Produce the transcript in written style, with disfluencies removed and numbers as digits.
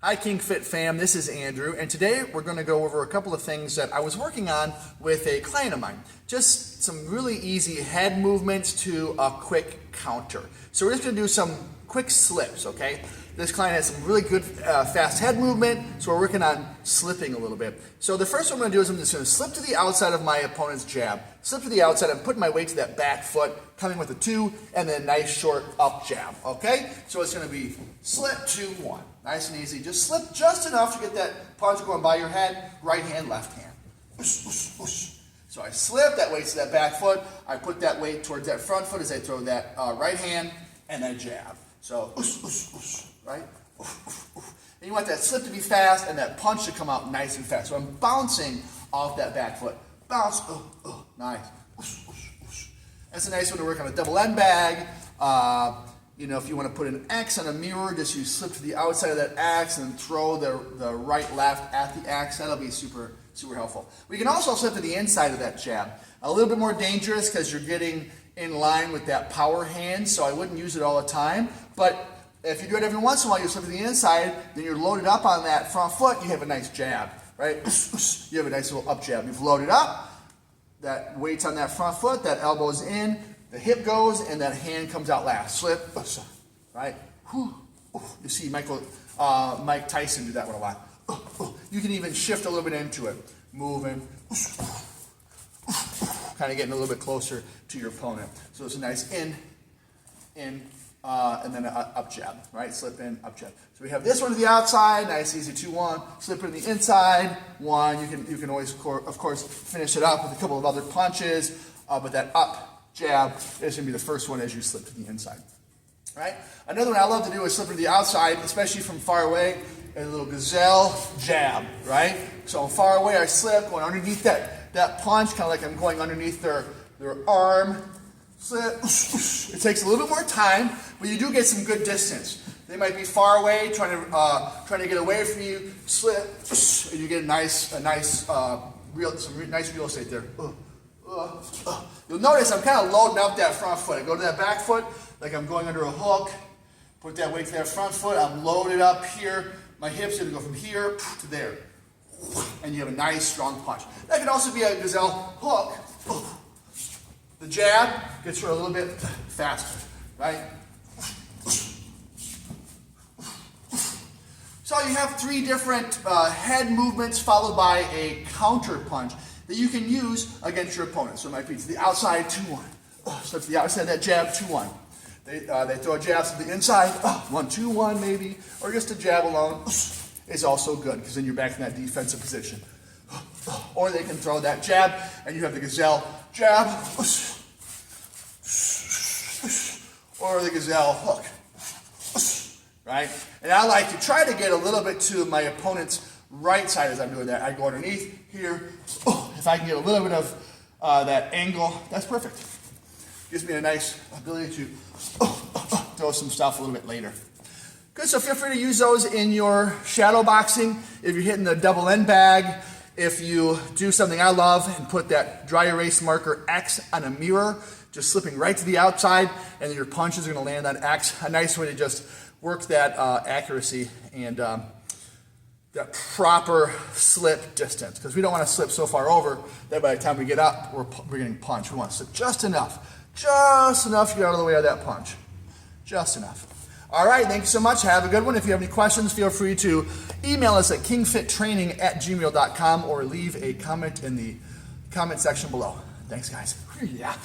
Hi KingFit fam, this is Andrew, and today we're going to go over a couple of things that I was working on with a client of mine. Just some really easy head movements to a quick counter. So we're just going to do some quick slips, okay? This client has some really good fast head movement, so we're working on slipping a little bit. So the first one I'm going to do is I'm just going to slip to the outside of my opponent's jab. Slip to the outside, I'm putting my weight to that back foot, coming with a 2, and then a nice short up jab, okay? So it's going to be slip, 2, 1. Nice and easy. Just slip just enough to get that punch going by your head, right hand, left hand. Whoosh, whoosh, whoosh. So I slip, that weight to that back foot, I put that weight towards that front foot as I throw that right hand, and then jab. So, whoosh, whoosh, whoosh, right? Whoosh, whoosh, whoosh. And you want that slip to be fast and that punch to come out nice and fast. So I'm bouncing off that back foot. Bounce, nice. Whoosh, whoosh, whoosh. That's a nice one to work on a double end bag. You know, if you want to put an X on a mirror, just you slip to the outside of that X and throw the right, left at the X. That'll be super, super helpful. We can also slip to the inside of that jab. A little bit more dangerous because you're getting in line with that power hand, so I wouldn't use it all the time. But if you do it every once in a while, you slip to the inside, then you're loaded up on that front foot, you have a nice jab, right? You have a nice little up jab. You've loaded up, that weight's on that front foot, that elbow's in, the hip goes, and that hand comes out last. Slip, right? You see Mike Tyson do that one a lot. You can even shift a little bit into it. Moving, kind of getting a little bit closer to your opponent. So it's a nice in, and then an up jab, right? Slip in, up jab. So we have this one to the outside, nice, easy 2-1. Slip in the inside, 1. You can always, of course, finish it up with a couple of other punches, but that up jab is going to be the first one as you slip to the inside, right? Another one I love to do is slip to the outside, especially from far away, a little Gazelle Jab, right? So far away, I slip, going underneath that punch, kind of like I'm going underneath their arm, slip. It takes a little bit more time, but you do get some good distance. They might be far away, trying to get away from you, slip, and you get some nice real estate there. You'll notice I'm kind of loading up that front foot. I go to that back foot like I'm going under a hook, put that weight to that front foot, I'm loaded up here. My hips are going to go from here to there. And you have a nice strong punch. That could also be a Gazelle hook. The jab gets her a little bit faster, right? So you have 3 different head movements followed by a counter punch that you can use against your opponent. So it might be to the outside, 2-1. So to the outside of that jab, 2-1. They throw jabs to the inside, 1-2-1 maybe, or just a jab alone is also good because then you're back in that defensive position. Or they can throw that jab and you have the Gazelle jab, or the Gazelle hook, right? And I like to try to get a little bit to my opponent's right side as I'm doing that. I go underneath here. If I can get a little bit of that angle, that's perfect. Gives me a nice ability to throw some stuff a little bit later. Good, so feel free to use those in your shadow boxing. If you're hitting the double end bag, if you do something I love and put that dry erase marker X on a mirror, just slipping right to the outside, and then your punches are going to land on X. A nice way to just work that accuracy and that proper slip distance, because we don't want to slip so far over that by the time we get up, we're getting punched. We want to slip just enough to get out of the way of that punch. Just enough. All right, thank you so much. Have a good one. If you have any questions, feel free to email us at kingfittraining@gmail.com or leave a comment in the comment section below. Thanks, guys. Yeah.